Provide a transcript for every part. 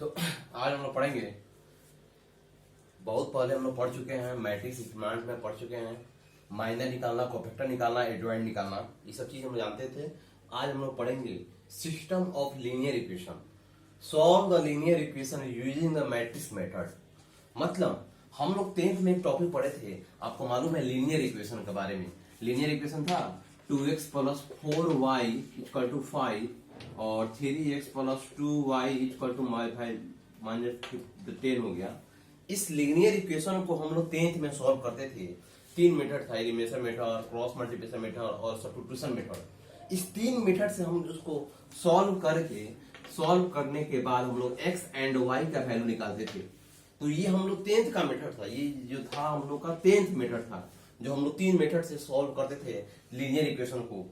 तो आज हम लोग पढ़ेंगे, बहुत पहले हम लोग पढ़ चुके हैं, मैट्रिक्स एक्सपेरिमेंट में पढ़ चुके हैं, माइनर निकालना, कोफैक्टर निकालना, एडजॉइंट निकालना, ये सब चीज हम लोग जानते थे। आज हम लोग पढ़ेंगे system of linear equation, solve the linear equation using the matrix method. मतलब हम लोग 10th में एक टॉपिक पढ़े थे, आपको मालूम है लीनियर इक्वेशन के बारे में। लीनियर इक्वेशन था 2x plus 4y equal to 5 और 3x plus 2y equal to -10 हो गया। इस लीनियर इक्वेशन को हम लोग 10th में सॉल्व करते थे। 3 मेथड था, elimination method, cross multiplication method और सब्स्टिट्यूशन मेथड। इस 3 मेथड से हम उसको सॉल्व करने के बाद हम लोग x एंड y का वैल्यू निकालते थे। तो ये हम लोग 10th का मेथड था, ये जो था हम लोग का 10th मेथड था, जो हम लोग 3 मेथड से सॉल्व करते थे लीनियर इक्वेशन को।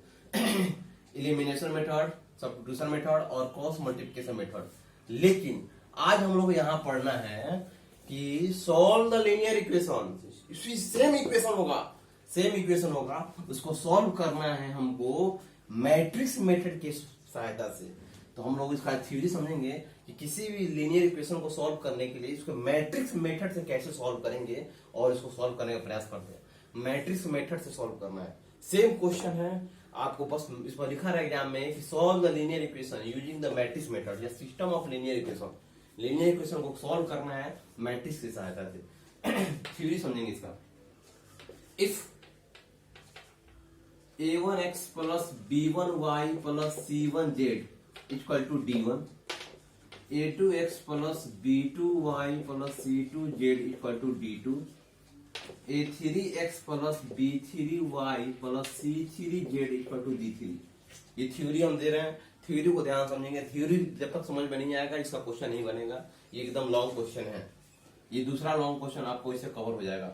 एलिमिनेशन मेथड, सब्स्टिट्यूशन मेथड और क्रॉस मल्टीप्लिकेशन मेथड। लेकिन आज हम लोग यहाँ पढ़ना है कि solve the linear equation, same equation होगा, उसको सॉल्व करना है हमको मैट्रिक्स मेथड की सहायता से। तो हम लोग इसका थ्योरी समझेंगे कि किसी भी लीनियर इक्वेशन को सॉल्व करने के लिए इसको मैट्रिक्स मेथड से कैसे सॉल्व करेंगे और इसको सॉल्व करने का प्रयास करते हैं। मैट्रिक्स मेथड से सॉल्व करना है, सेम क्वेश्चन है, आपको बस इस पर लिखा रहा एग्जाम में कि solve the linear equation using the matrix method या system of linear equation. Linear equation को सॉल्व करना है मैट्रिक्स की सहायता से। थ्योरी समझेंगे इसका। If a1x plus b1y plus c1z equal to d1, a2x plus b2y plus c2z equal to d2, a3x plus b3y plus c3z equal to d3। ये theory हम दे रहे हैं, थ्योरी को ध्यान समझेंगे। थ्योरी जब तक समझ में नहीं आएगा इसका क्वेश्चन नहीं बनेगा। ये एकदम लॉन्ग क्वेश्चन है, ये दूसरा लॉन्ग क्वेश्चन आपको इससे कवर हो जाएगा।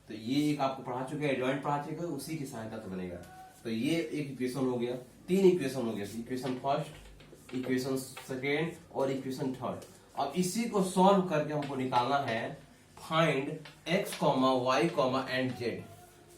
तो ये एक आपको पढ़ा चुके हैं, एडजॉइंट पढ़ा चुके हैं, उसी की सहायता से बनेगा। तो ये एक इक्वेशन हो गया, 3 इक्वेशन हो गया, इक्वेशन फर्स्ट, इक्वेशन सेकेंड और इक्वेशन थर्ड। अब इसी को सॉल्व करके हमको निकालना है find x, y, and z।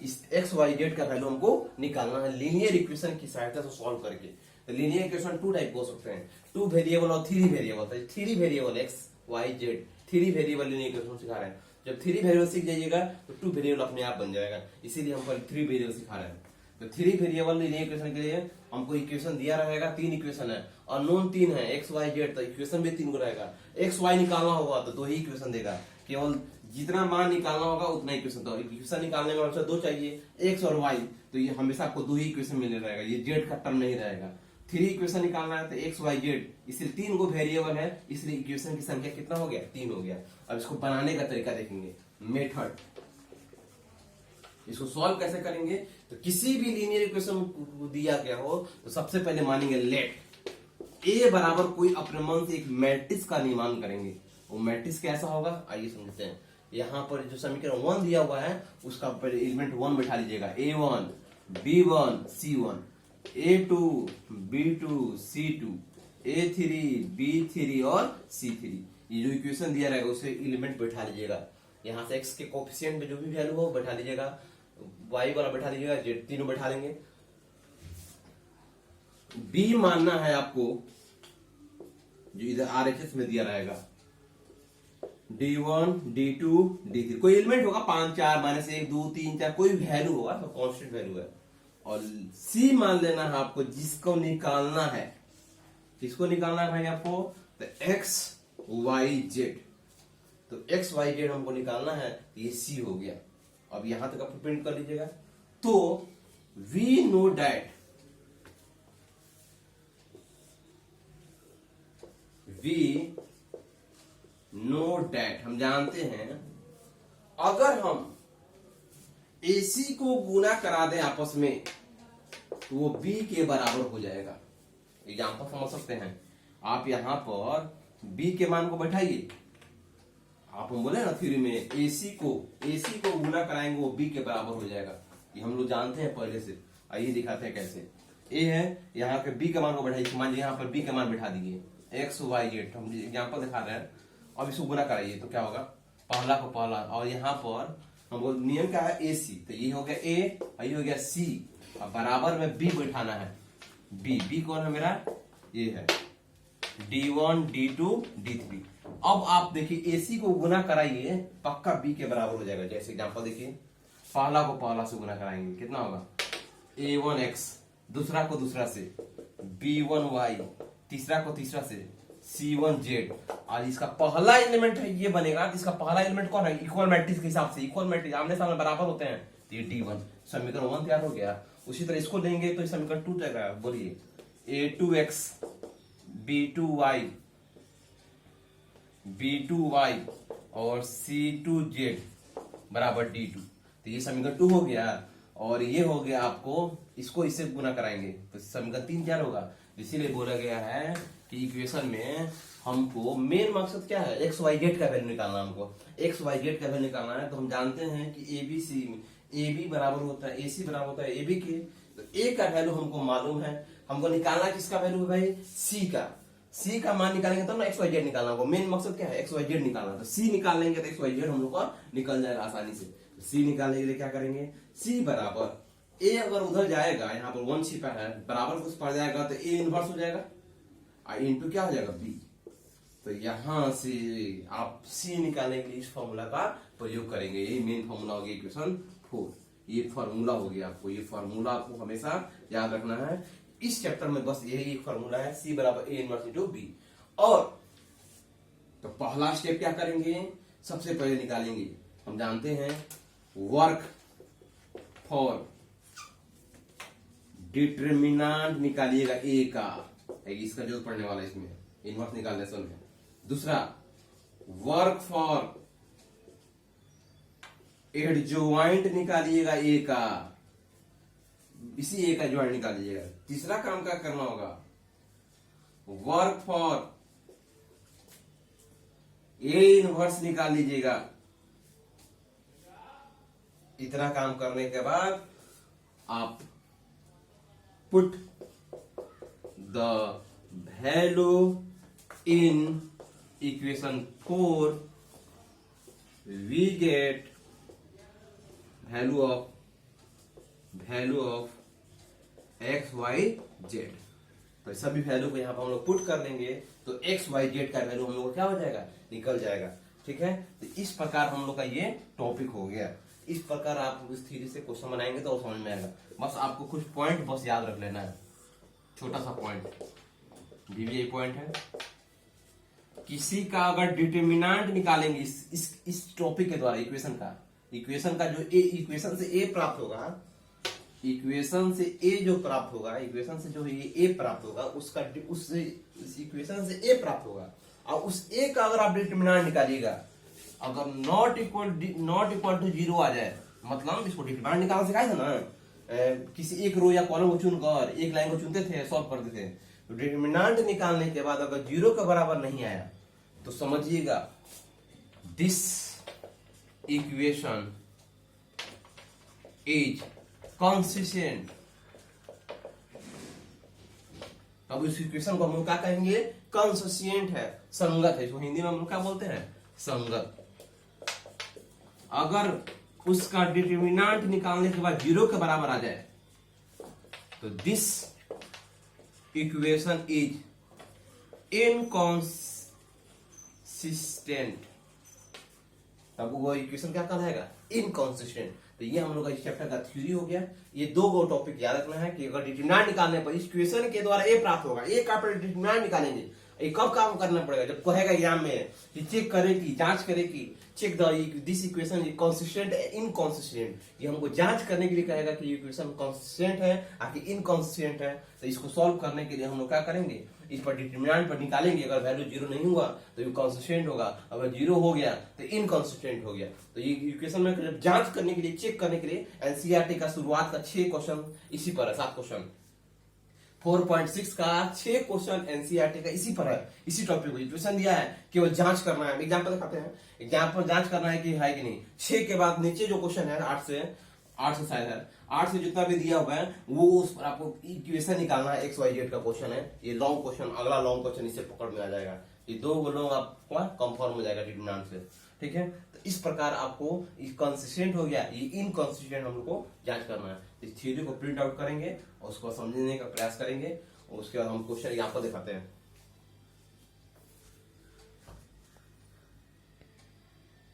इस x, y, z का वैल्यू हमको निकालना है लीनियर इक्वेशन की सहायता से सॉल्व करके। तो लीनियर इक्वेशन 2 टाइप हो सकते हैं, 2 वेरिएबल और 3 variable. 3 variable x, y, z, 3 variable linear equation सिखा रहे हैं। जब 3 वेरिएबल सीख जाइएगा तो 2 वेरिएबल अपने आप बन जाएगा, इसीलिए हम 3 वेरिएबल सिखा रहे हैं। तो 3 वेरिएबल लीनियर इक्वेशन के लिए हमको इक्वेशन दिया रहेगा, 3 इक्वेशन है, अननोन 3 है, x, y, z, तो इक्वेशन भी 3 को रहेगा। x, y निकालना होगा तो 2 ही इक्वेशन देगा, केवल जितना मान निकालना होगा उतना इक्वेशन। तो इक्वेशन निकालने में हमसे 2 चाहिए, x और y, तो ये हमेशा आपको 2 ही इक्वेशन मिलने रहेगा, ये z का टर्म नहीं रहेगा। 3 इक्वेशन निकालना है तो x, y, z, इसलिए 3 को वेरिएबल है, इसलिए इक्वेशन की संख्या कितना हो गया, 3 हो गया। अब इसको बनाने का तरीका देखेंगे, मेथड। इसको सॉल्व कैसे करेंगे, तो किसी भी लीनियर इक्वेशन को दिया गया हो तो सबसे पहले मानेंगे लेट ए बराबर कोई अपने मन से एक मैट्रिक्स का निर्माण करेंगे। वो मैट्रिक्स कैसा होगा आइए समझते हैं। यहाँ पर जो समीकरण 1 दिया हुआ है उसका एलिमेंट 1 बैठा लीजिएगा, a1 b1 c1, a2 b2 c2, a3 b3 और c3। ये जो इक्वेशन दिया रहेगा उसे एलिमेंट बैठा लीजिएगा। यहाँ से x के कोफिशिएंट में जो भी वैल्यू हो बैठा लीजिएगा, y वाला बैठा लीजिएगा, z तीनों बैठा लेंगे। b मानना है आपको जो इधर RHS में दिया रहेगा, d1 d2 d3, कोई एलिमेंट होगा 5 4 -1 2 3 4 कोई वैल्यू होगा, तो कांस्टेंट वैल्यू है। और c मान लेना है आपको जिसको निकालना है। किसको निकालना है भाई आपको, तो x y z। तो x y z हमको निकालना है, ये c हो गया। अब यहां तक आप प्रिंट कर लीजिएगा। तो वी नो डैट हम जानते हैं, अगर हम AC को गुना करा दें आपस में तो वो B के बराबर हो जाएगा। एग्जाम्पल समझ सकते हैं आप, यहां पर B के मान को बैठाइए। आप हम बोले ना थ्योरी में AC को गुना कराएंगे वो B के बराबर हो जाएगा, ये हम लोग जानते हैं पहले से। आइए दिखाते हैं कैसे। A है, यहाँ पे B का मान को बैठाइए, मान लीजिए यहाँ पर B का मान बैठा दीजिए, x y z। हम एग्जाम्पल दिखा रहे हैं। अब इसको गुना कराइए तो क्या होगा, पहला को पहला, और यहाँ पर हमको नियम क्या है AC, तो ये हो गया A और ये हो गया C, और बराबर में B बैठाना है। B कौन है मेरा, ये है। D1 D2 D3। अब आप देखिए AC को गुना कराइए, पक्का B के बराबर हो जाएगा। जैसे एग्जांपल देखिए, पहला को पहला से गुना कराएंगे, कितना होगा A1X, दूसरा को दूसरा से B1Y, तीसरा को तीसरा से C1Z। और इसका पहला एलिमेंट है ये बनेगा, इसका पहला एलिमेंट कौन है, इक्वल मैट्रिक्स के हिसाब से, इक्वल मैट्रिक्स आमने सामने बराबर होते हैं, तो ये D1 समीकरण 1 तैयार हो गया। उसी तरह इसको लेंगे तो समीकरण 2 तैयार है। बोलिए A2X B2Y B2Y और C2Z बराबर D2, तो ये समीकरण 2 हो गया। और ये हो गया आपको, इसको इससे गुना कराएंगे तो समीकरण 3 क्या होगा। इसीलिए बोला गया है कि इक्वेशन में हमको मेन मकसद क्या है, एक्स वाई जेड का वैल्यू निकालना। हमको एक्स वाई जेड का वैल्यू निकालना है। तो हम जानते हैं कि एबीसी AB बराबर होता है AC बराबर होता है AB के। तो A का वैल्यू हमको मालूम है, हमको निकालना किसका वैल्यू है भाई, C का मान निकालेंगे तब ना एक्स वाई जेड निकालना होगा। मेन मकसद क्या है, एक्स वाई जेड निकालना। तो C निकाल लेंगे तो एक्स वाई जेड हम लोग का निकल जाएगा आसानी से। C निकालने के लिए क्या करेंगे, C बराबर A अगर उधर जाएगा, यहाँ पर 1 छिपा है, बराबर कुछ पड़ जाएगा तो A इनवर्स हो जाएगा और इंटू क्या हो जाएगा B। तो यहां से आप C निकालने के लिए इस फॉर्मूला का प्रयोग करेंगे। ये मेन फॉर्मूला हो गया इक्वेशन 4। ये फॉर्मूला हो गया आपको, ये फॉर्मूला आपको हमेशा याद रखना है। इस चैप्टर में बस यही एक फॉर्मूला है, C बराबर A इनवर्स इंटू B। और तो पहला स्टेप क्या करेंगे, सबसे पहले निकालेंगे, हम जानते हैं वर्क फॉर डिटरमिनेंट निकालिएगा A का, इसका जो पढ़ने वाला है इसमें इनवर्स निकालने से है। दूसरा वर्क फॉर एडजॉइंट निकालिएगा A का, इसी A का ज्वाइंट निकालिएगा। तीसरा काम क्या करना होगा, वर्क फॉर A इनवर्स निकाल लीजिएगा। इतना काम करने के बाद आप put the value in equation 4, we get value of X Y Z. तो सभी वैल्यू को यहाँ पर हम लोग पुट कर देंगे तो एक्स वाई जेड का वैल्यू हम लोग को क्या हो जाएगा, निकल जाएगा। ठीक है, तो इस प्रकार हम लोग का ये टॉपिक हो गया। इस प्रकार आप इस थ्योरी से क्वेश्चन बनाएंगे तो समझ में आएगा। बस आपको कुछ पॉइंट बस याद रख लेना है, छोटा सा पॉइंट, VVI पॉइंट है। किसी का अगर डिटरमिनेंट निकालेंगे इस टॉपिक के द्वारा, इक्वेशन का जो इक्वेशन से A प्राप्त होगा, इक्वेशन से A जो प्राप्त होगा, इक्वेशन से जो ये A प्राप्त होगा, उसका उससे इस इक्वेशन से A प्राप्त होगा। और उस A का अगर आप डिटरमिनेंट निकालिएगा, अगर नॉट इक्वल टू 0 आ जाए, मतलब इसको डिटरमिनेंट निकालना सिखाया था ना, किसी एक रो या कॉलम को चुनकर एक लाइन को चुनते थे, सॉल्व करते थे। तो डिटरमिनेंट निकालने के बाद अगर 0 के बराबर नहीं आया तो समझिएगा दिस इक्वेशन इज कंसिस्टेंट। अब इस इक्वेशन को हम लोग क्या कहेंगे, कंसिस्टेंट है, संगत है। इसको हिंदी में हम लोग क्या बोलते हैं, संगत। अगर उसका डिटरमिनेंट निकालने के बाद 0 के बराबर आ जाए तो दिस इक्वेशन इज इनकंसिस्टेंट। तब वो इक्वेशन क्या कहलाएगा, इनकंसिस्टेंट। तो ये हम लोग का इस चैप्टर का थ्योरी हो गया। ये दो गो टॉपिक याद रखना है कि अगर डिटरमिनेंट निकालने पर इस इक्वेशन के द्वारा A प्राप्त होगा, A का डिटरमिनेंट निकालेंगे। ये कब काम करना पड़ेगा, जब कहेगा एग्जाम में कि चेक करे की जांच करे की check this equation is consistent inconsistent. ये हमको जांच करने के लिए कहेगा कि इक्वेशन कंसिस्टेंट है आखिर इनकंसिस्टेंट है। तो इसको सॉल्व करने के लिए हम लोग क्या करेंगे, इस पर डिटरमिनेंट पर निकालेंगे। अगर वैल्यू 0 नहीं हुआ तो ये कंसिस्टेंट होगा, अगर 0 हो गया तो इनकंसिस्टेंट हो गया। तो ये इक्वेशन में जब जांच करने के लिए, चेक करने के लिए एनसीईआरटी का शुरुआत का 6 क्वेश्चन इसी पर है, 7 क्वेश्चन 4.6 का 6 क्वेश्चन एनसीईआरटी का इसी पर है, इसी टॉपिक को इक्वेशन दिया है, केवल जांच करना है। एग्जाम्पल दिखाते हैं, एग्जाम्पल जांच करना है कि है कि नहीं। 6 के बाद नीचे जो क्वेश्चन है 8 से शायद है, 8 से जितना भी दिया हुआ है वो उस पर आपको इक्वेशन निकालना है। एक्स वाई जेड का क्वेश्चन है, ये लॉन्ग क्वेश्चन, अगला लॉन्ग क्वेश्चन इससे पकड़ में आ जाएगा। ये 2 लोग आपको कंफर्म हो जाएगा डिटरमिनेंट से। ठीक है, तो इस प्रकार आपको कंसिस्टेंट हो गया, ये इनकंसिस्टेंट हम लोग को जांच करना है। इस थ्योरी को प्रिंट आउट करेंगे और उसको समझने का प्रयास करेंगे और उसके बाद हम क्वेश्चन यहाँ पर दिखाते हैं।